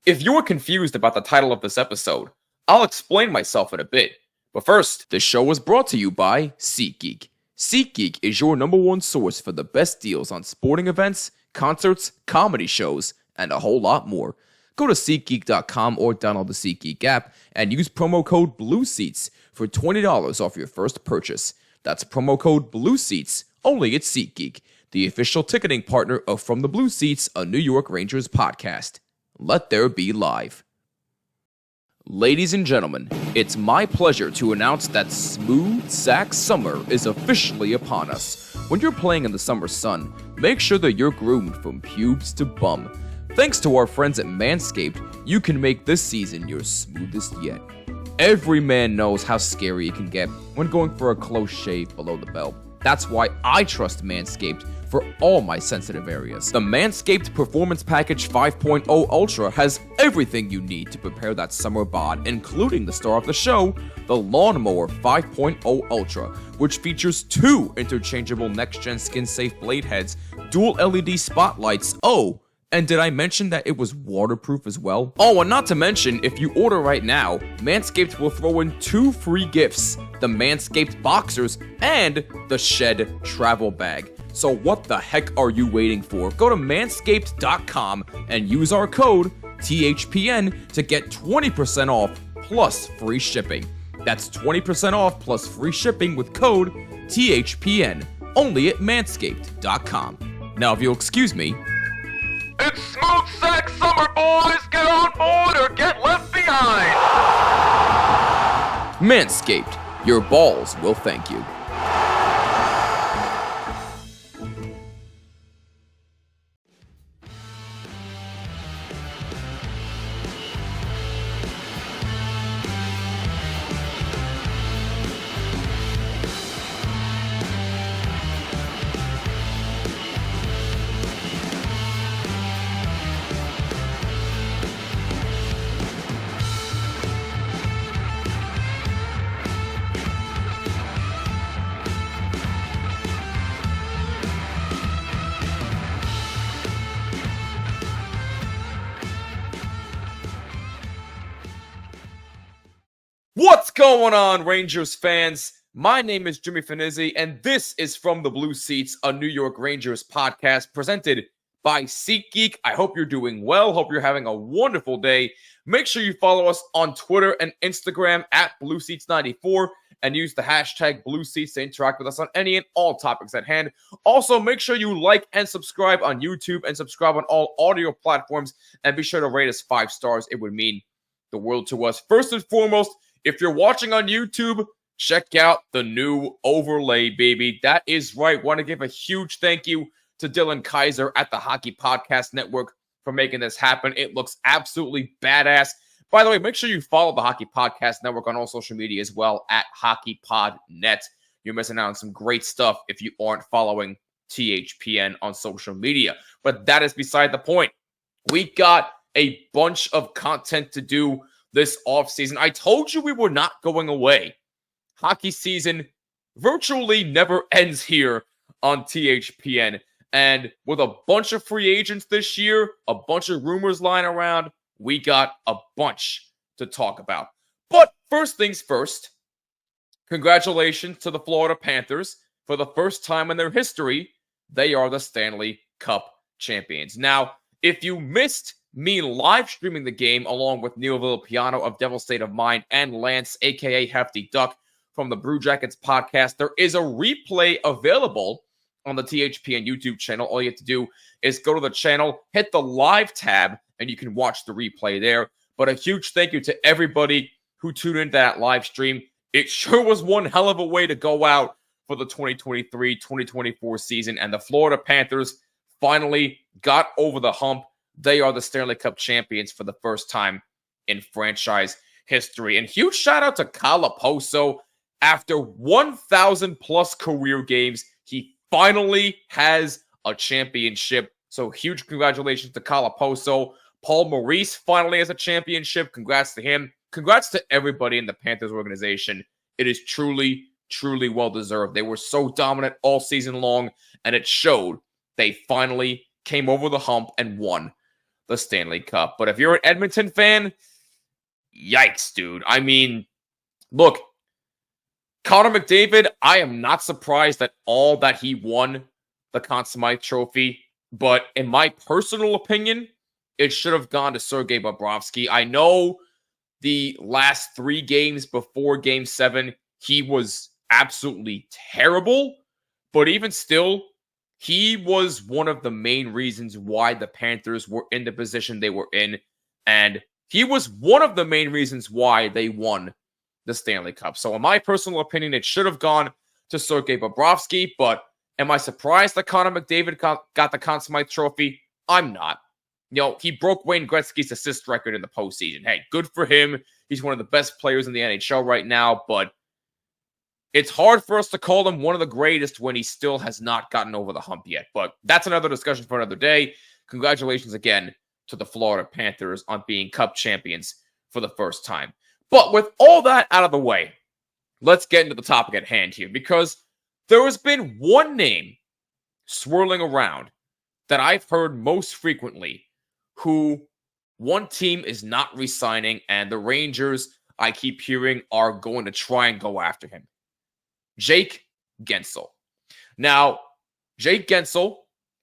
If you're confused about the title of this episode, I'll explain myself in a bit. But first, this show was brought to you by SeatGeek. SeatGeek is your number one source for the best deals on sporting events, concerts, comedy shows, and a whole lot more. Go to SeatGeek.com or download the SeatGeek app and use promo code BLUESEATS for $20 off your first purchase. That's promo code BLUESEATS only at SeatGeek, the official ticketing partner of From the Blue Seats, a New York Rangers podcast. Let there be live. Ladies and gentlemen, it's my pleasure to announce that smooth sack summer is officially upon us. When you're playing in the summer sun, make sure that you're groomed from pubes to bum. Thanks to our friends at Manscaped, you can make this season your smoothest yet. Every man knows how scary it can get when going for a close shave below the belt. That's why I trust Manscaped for all my sensitive areas. The Manscaped Performance Package 5.0 Ultra has everything you need to prepare that summer bod, including the star of the show, the Lawnmower 5.0 Ultra, which features 2 interchangeable next-gen skin-safe blade heads, dual LED spotlights, and did I mention that it was waterproof as well? Oh, and not to mention, if you order right now, Manscaped will throw in 2 free gifts, the Manscaped Boxers and the Shed Travel Bag. So what the heck are you waiting for? Go to manscaped.com and use our code THPN to get 20% off plus free shipping. That's 20% off plus free shipping with code THPN, only at manscaped.com. Now, if you'll excuse me, it's smooth sack summer, boys! Get on board or get left behind! Manscaped, your balls will thank you. What's going on, Rangers fans? My name is Jimmy Fanizzi, and this is From the Blue Seats, a New York Rangers podcast presented by SeatGeek. I hope you're doing well. Hope you're having a wonderful day. Make sure you follow us on Twitter and Instagram at BlueSeats94 and use the hashtag BlueSeats to interact with us on any and all topics at hand. Also, make sure you like and subscribe on YouTube and subscribe on all audio platforms, and be sure to rate us 5 stars. It would mean the world to us. First and foremost, if you're watching on YouTube, check out the new overlay, baby. That is right. Want to give a huge thank you to Dylan Kaiser at the Hockey Podcast Network for making this happen. It looks absolutely badass. By the way, make sure you follow the Hockey Podcast Network on all social media as well at HockeyPodNet. You're missing out on some great stuff if you aren't following THPN on social media. But that is beside the point. We got a bunch of content to do this offseason. I told you we were not going away. Hockey season virtually never ends here on THPN. And with a bunch of free agents this year, a bunch of rumors lying around, we got a bunch to talk about. But first things first, congratulations to the Florida Panthers. For the first time in their history, they are the Stanley Cup champions. Now, if you missed me live streaming the game along with Neil Villapiano of Devil State of Mind and Lance, aka Hefty Duck, from the Brew Jackets podcast, there is a replay available on the THPN YouTube channel. All you have to do is go to the channel, hit the live tab, and you can watch the replay there. But a huge thank you to everybody who tuned into that live stream. It sure was one hell of a way to go out for the 2023-2024 season, and the Florida Panthers finally got over the hump. They are the Stanley Cup champions for the first time in franchise history. And huge shout out to Calaposo. After 1,000 plus career games, he finally has a championship. So huge congratulations to Calaposo. Paul Maurice finally has a championship. Congrats to him. Congrats to everybody in the Panthers organization. It is truly, truly well-deserved. They were so dominant all season long, and it showed. They finally came over the hump and won the Stanley Cup. But if you're an Edmonton fan, yikes, dude. I mean, look, Connor McDavid, I am not surprised at all that he won the Conn Smythe Trophy. But in my personal opinion, it should have gone to Sergei Bobrovsky. I know the last 3 games before Game 7, he was absolutely terrible. But even still, he was one of the main reasons why the Panthers were in the position they were in. And he was one of the main reasons why they won the Stanley Cup. So in my personal opinion, it should have gone to Sergei Bobrovsky. But am I surprised that Connor McDavid got the Conn Smythe Trophy? I'm not. You know, he broke Wayne Gretzky's assist record in the postseason. Hey, good for him. He's one of the best players in the NHL right now. But it's hard for us to call him one of the greatest when he still has not gotten over the hump yet. But that's another discussion for another day. Congratulations again to the Florida Panthers on being Cup champions for the first time. But with all that out of the way, let's get into the topic at hand here, because there has been one name swirling around that I've heard most frequently who one team is not re-signing, and the Rangers, I keep hearing, are going to try and go after him. Jake Guentzel. Now, Jake Guentzel,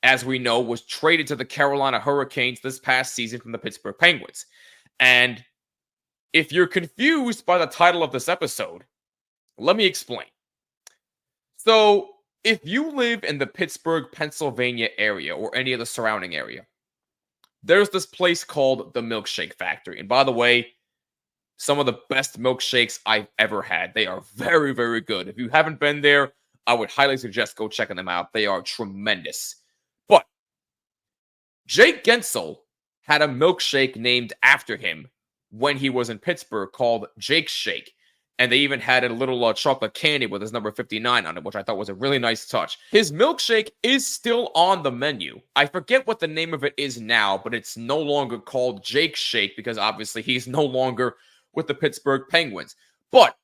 as we know, was traded to the Carolina Hurricanes this past season from the Pittsburgh Penguins. And if you're confused by the title of this episode, let me explain. So, if you live in the Pittsburgh, Pennsylvania area or any of the surrounding area, there's this place called the Milkshake Factory. And by the way, some of the best milkshakes I've ever had. They are very, very good. If you haven't been there, I would highly suggest go checking them out. They are tremendous. But Jake Guentzel had a milkshake named after him when he was in Pittsburgh called Jake's Shake. And they even had a little chocolate candy with his number 59 on it, which I thought was a really nice touch. His milkshake is still on the menu. I forget what the name of it is now, but it's no longer called Jake's Shake because obviously he's no longer with the Pittsburgh Penguins. But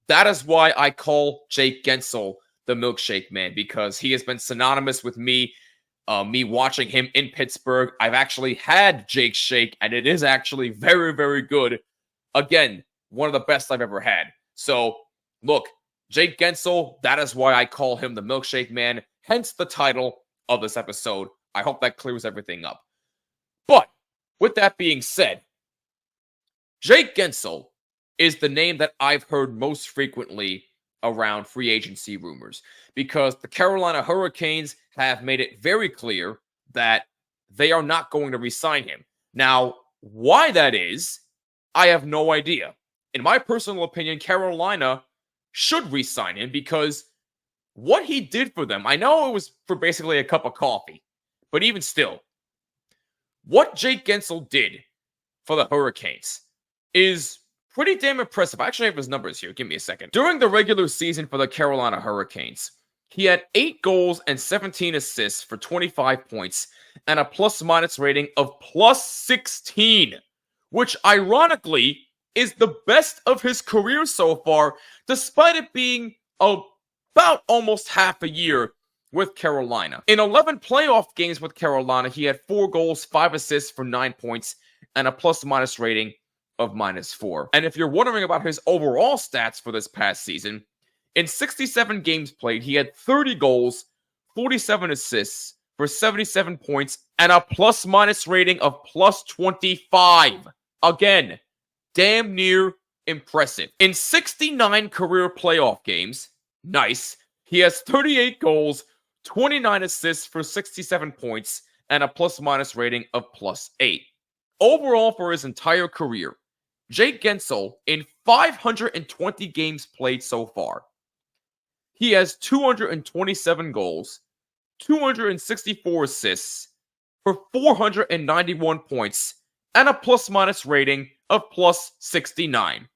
that is why I call Jake Guentzel the Milkshake Man, because he has been synonymous with me watching him in Pittsburgh. I've actually had Jake's Shake, and it is actually very, very good. Again, one of the best I've ever had. So, look, Jake Guentzel, that is why I call him the Milkshake Man, hence the title of this episode. I hope that clears everything up. But, with that being said, Jake Guentzel is the name that I've heard most frequently around free agency rumors, because the Carolina Hurricanes have made it very clear that they are not going to re-sign him. Now, why that is, I have no idea. In my personal opinion, Carolina should re-sign him because what he did for them, I know it was for basically a cup of coffee, but even still, what Jake Guentzel did for the Hurricanes is pretty damn impressive. I actually have his numbers here. Give me a second. During the regular season for the Carolina Hurricanes, he had 8 goals and 17 assists for 25 points and a plus-minus rating of +16, which ironically is the best of his career so far, despite it being about almost half a year with Carolina. In 11 playoff games with Carolina, he had 4 goals, 5 assists for 9 points, and a plus-minus rating of -4. And if you're wondering about his overall stats for this past season, in 67 games played, he had 30 goals, 47 assists for 77 points, and a plus-minus rating of +25. Again, damn near impressive. In 69 career playoff games, nice, he has 38 goals, 29 assists for 67 points, and a plus-minus rating of +8. Overall, for his entire career, Jake Guentzel, in 520 games played so far, he has 227 goals, 264 assists for 491 points, and a plus-minus rating of +69.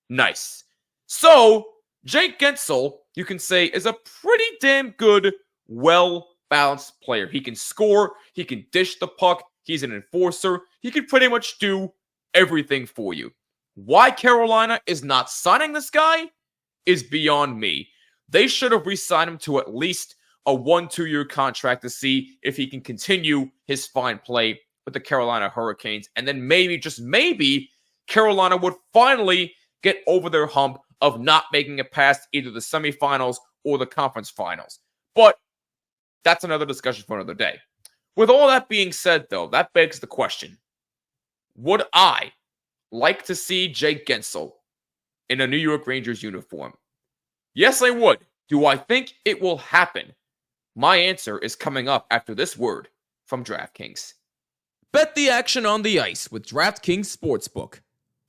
Nice. So, Jake Guentzel, you can say, is a pretty damn good, well-balanced player. He can score, he can dish the puck, he's an enforcer, he can pretty much do everything for you. Why Carolina is not signing this guy is beyond me. They should have re-signed him to at least a 1-2 year contract to see if he can continue his fine play with the Carolina Hurricanes. And then maybe, just maybe, Carolina would finally get over their hump of not making it past either the semifinals or the conference finals. But that's another discussion for another day. With all that being said, though, that begs the question, would I like to see Jake Guentzel in a New York Rangers uniform? Yes, I would. Do I think it will happen? My answer is coming up after this word from DraftKings. Bet the action on the ice with DraftKings Sportsbook.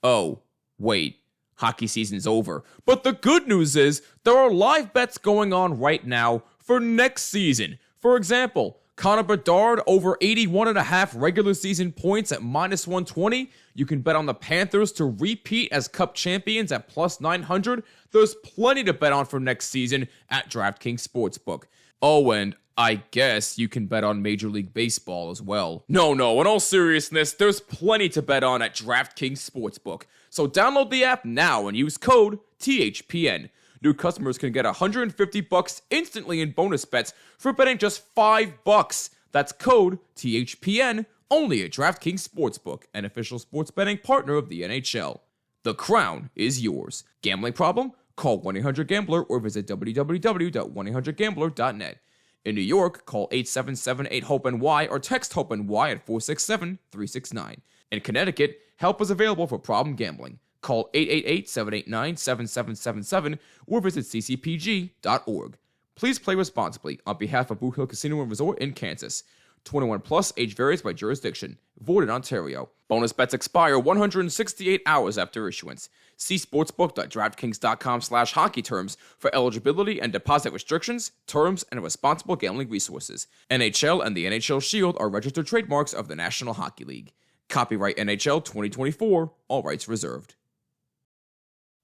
Oh, wait. Hockey season's over. But the good news is there are live bets going on right now for next season. For example, Connor Bedard over 81.5 regular season points at minus 120. You can bet on the Panthers to repeat as Cup champions at plus 900. There's plenty to bet on for next season at DraftKings Sportsbook. Oh, and I guess you can bet on Major League Baseball as well. No, in all seriousness, there's plenty to bet on at DraftKings Sportsbook. So download the app now and use code THPN. New customers can get $150 instantly in bonus bets for betting just $5. That's code THPN only at DraftKings Sportsbook, an official sports betting partner of the NHL. The crown is yours. Gambling problem? Call 1-800-GAMBLER or visit www.1800gambler.net. In New York, call 877-8-HOPE-NY or text HOPE-NY at 467-369. In Connecticut, help is available for problem gambling. Call 888-789-7777 or visit ccpg.org. Please play responsibly on behalf of Boot Hill Casino and Resort in Kansas. 21 plus, age varies by jurisdiction. Void in Ontario. Bonus bets expire 168 hours after issuance. See sportsbook.draftkings.com/hockey terms for eligibility and deposit restrictions, terms, and responsible gambling resources. NHL and the NHL Shield are registered trademarks of the National Hockey League. Copyright NHL 2024, all rights reserved.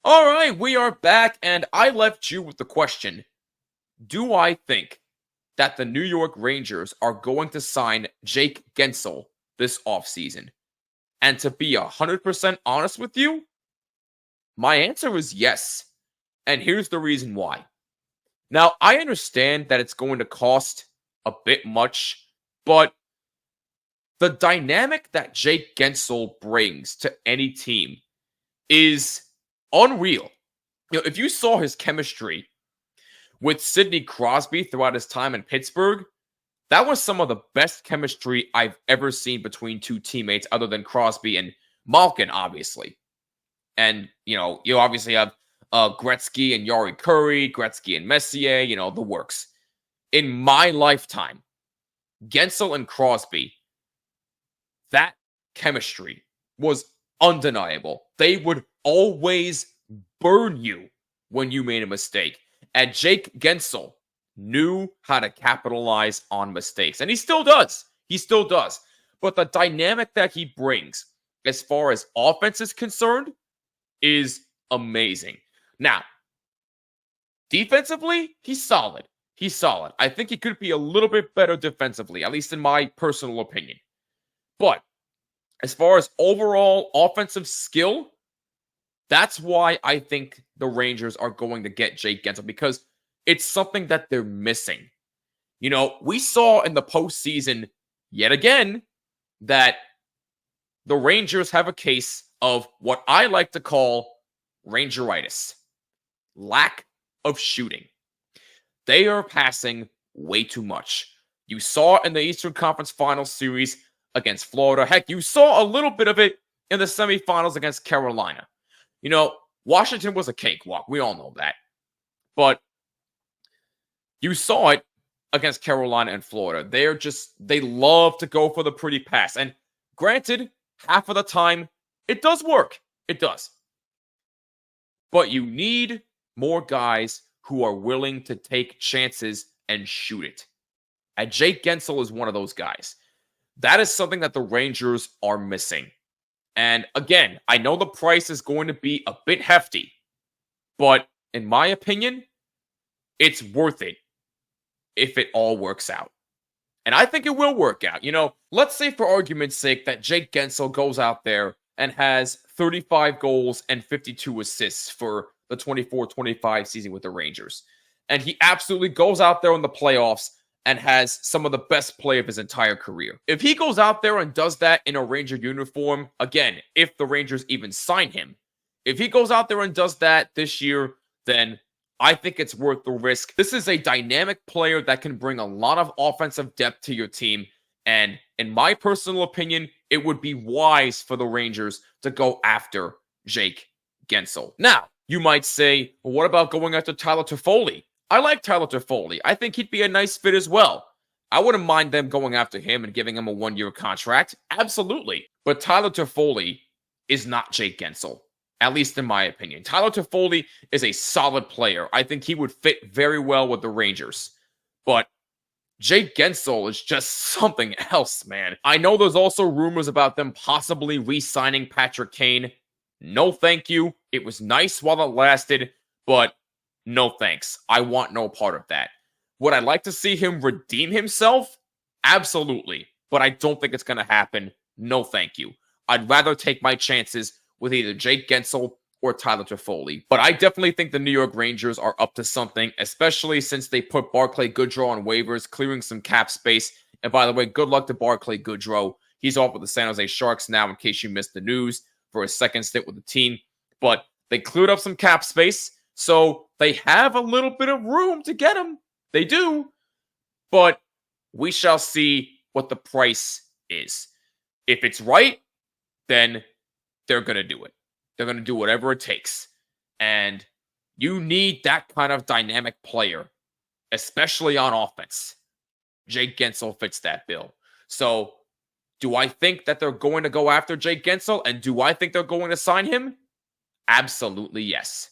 All right, we are back, and I left you with the question, do I think that the New York Rangers are going to sign Jake Guentzel this offseason? And to be 100% honest with you, my answer is yes. And here's the reason why. Now, I understand that it's going to cost a bit much, but the dynamic that Jake Guentzel brings to any team is unreal. You know, if you saw his chemistry with Sidney Crosby throughout his time in Pittsburgh, that was some of the best chemistry I've ever seen between two teammates other than Crosby and Malkin, obviously. And, you obviously have Gretzky and Yari Curry, Gretzky and Messier, the works. In my lifetime, Guentzel and Crosby, that chemistry was undeniable. They would always burn you when you made a mistake. And Jake Guentzel knew how to capitalize on mistakes. And he still does. But the dynamic that he brings as far as offense is concerned is amazing. Now, defensively, he's solid. I think he could be a little bit better defensively, at least in my personal opinion. But as far as overall offensive skill, that's why I think the Rangers are going to get Jake Guentzel, because it's something that they're missing. We saw in the postseason yet again that the Rangers have a case of what I like to call Rangeritis. Lack of shooting. They are passing way too much. You saw in the Eastern Conference Finals series against Florida. Heck, you saw a little bit of it in the semifinals against Carolina. Washington was a cakewalk. We all know that. But you saw it against Carolina and Florida. They love to go for the pretty pass. And granted, half of the time, it does work. It does. But you need more guys who are willing to take chances and shoot it. And Jake Guentzel is one of those guys. That is something that the Rangers are missing. And again, I know the price is going to be a bit hefty, but in my opinion, it's worth it if it all works out. And I think it will work out. Let's say for argument's sake that Jake Guentzel goes out there and has 35 goals and 52 assists for the 24-25 season with the Rangers. And he absolutely goes out there in the playoffs and has some of the best play of his entire career. If he goes out there and does that in a Ranger uniform, again, if the Rangers even sign him, if he goes out there and does that this year, then I think it's worth the risk. This is a dynamic player that can bring a lot of offensive depth to your team. And in my personal opinion, it would be wise for the Rangers to go after Jake Guentzel. Now, you might say, well, what about going after Tyler Toffoli? I like Tyler Toffoli. I think he'd be a nice fit as well. I wouldn't mind them going after him and giving him a one-year contract. Absolutely. But Tyler Toffoli is not Jake Guentzel, at least in my opinion. Tyler Toffoli is a solid player. I think he would fit very well with the Rangers. But Jake Guentzel is just something else, man. I know there's also rumors about them possibly re-signing Patrick Kane. No thank you. It was nice while it lasted, but no thanks. I want no part of that. Would I like to see him redeem himself? Absolutely. But I don't think it's going to happen. No thank you. I'd rather take my chances with either Jake Guentzel or Tyler Toffoli. But I definitely think the New York Rangers are up to something, especially since they put Barclay Goodrow on waivers, clearing some cap space. And by the way, good luck to Barclay Goodrow. He's off with the San Jose Sharks now, in case you missed the news, for his second stint with the team. But they cleared up some cap space, so they have a little bit of room to get him. They do. But we shall see what the price is. If it's right, then they're going to do it. They're going to do whatever it takes. And you need that kind of dynamic player, especially on offense. Jake Guentzel fits that bill. So, do I think that they're going to go after Jake Guentzel? And do I think they're going to sign him? Absolutely yes.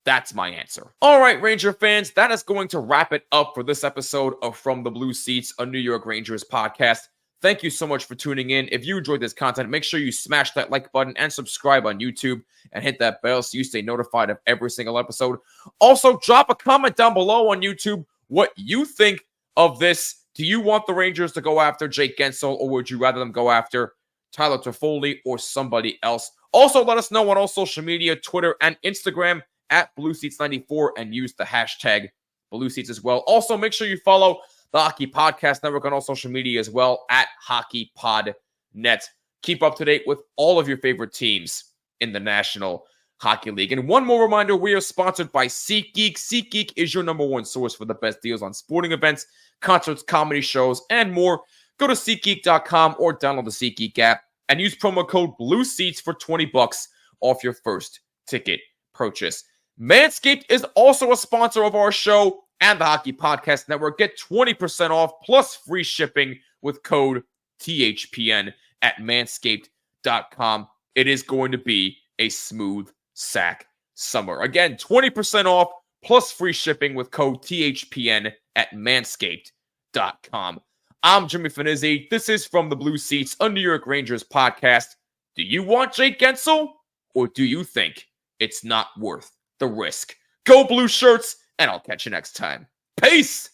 That's my answer. All right, Ranger fans, that is going to wrap it up for this episode of From the Blue Seats, a New York Rangers podcast. Thank you so much for tuning in. If you enjoyed this content, make sure you smash that like button and subscribe on YouTube and hit that bell so you stay notified of every single episode. Also, drop a comment down below on YouTube what you think of this. Do you want the Rangers to go after Jake Guentzel, or would you rather them go after Tyler Toffoli or somebody else? Also, let us know on all social media, Twitter and Instagram at BlueSeats94, and use the hashtag BlueSeats as well. Also, make sure you follow the Hockey Podcast Network on all social media as well, at HockeyPodNet. Keep up to date with all of your favorite teams in the National Hockey League. And one more reminder, we are sponsored by SeatGeek. SeatGeek is your #1 source for the best deals on sporting events, concerts, comedy shows, and more. Go to SeatGeek.com or download the SeatGeek app and use promo code BLUESEATS for $20 off your first ticket purchase. Manscaped is also a sponsor of our show and the Hockey Podcast Network. Get 20% off plus free shipping with code THPN at manscaped.com. It is going to be a smooth sack summer. Again, 20% off plus free shipping with code THPN at manscaped.com. I'm Jimmy Fanizzi. This is From the Blue Seats, a New York Rangers podcast. Do you want Jake Guentzel, or do you think it's not worth the risk? Go Blue Shirts, and I'll catch you next time. Peace!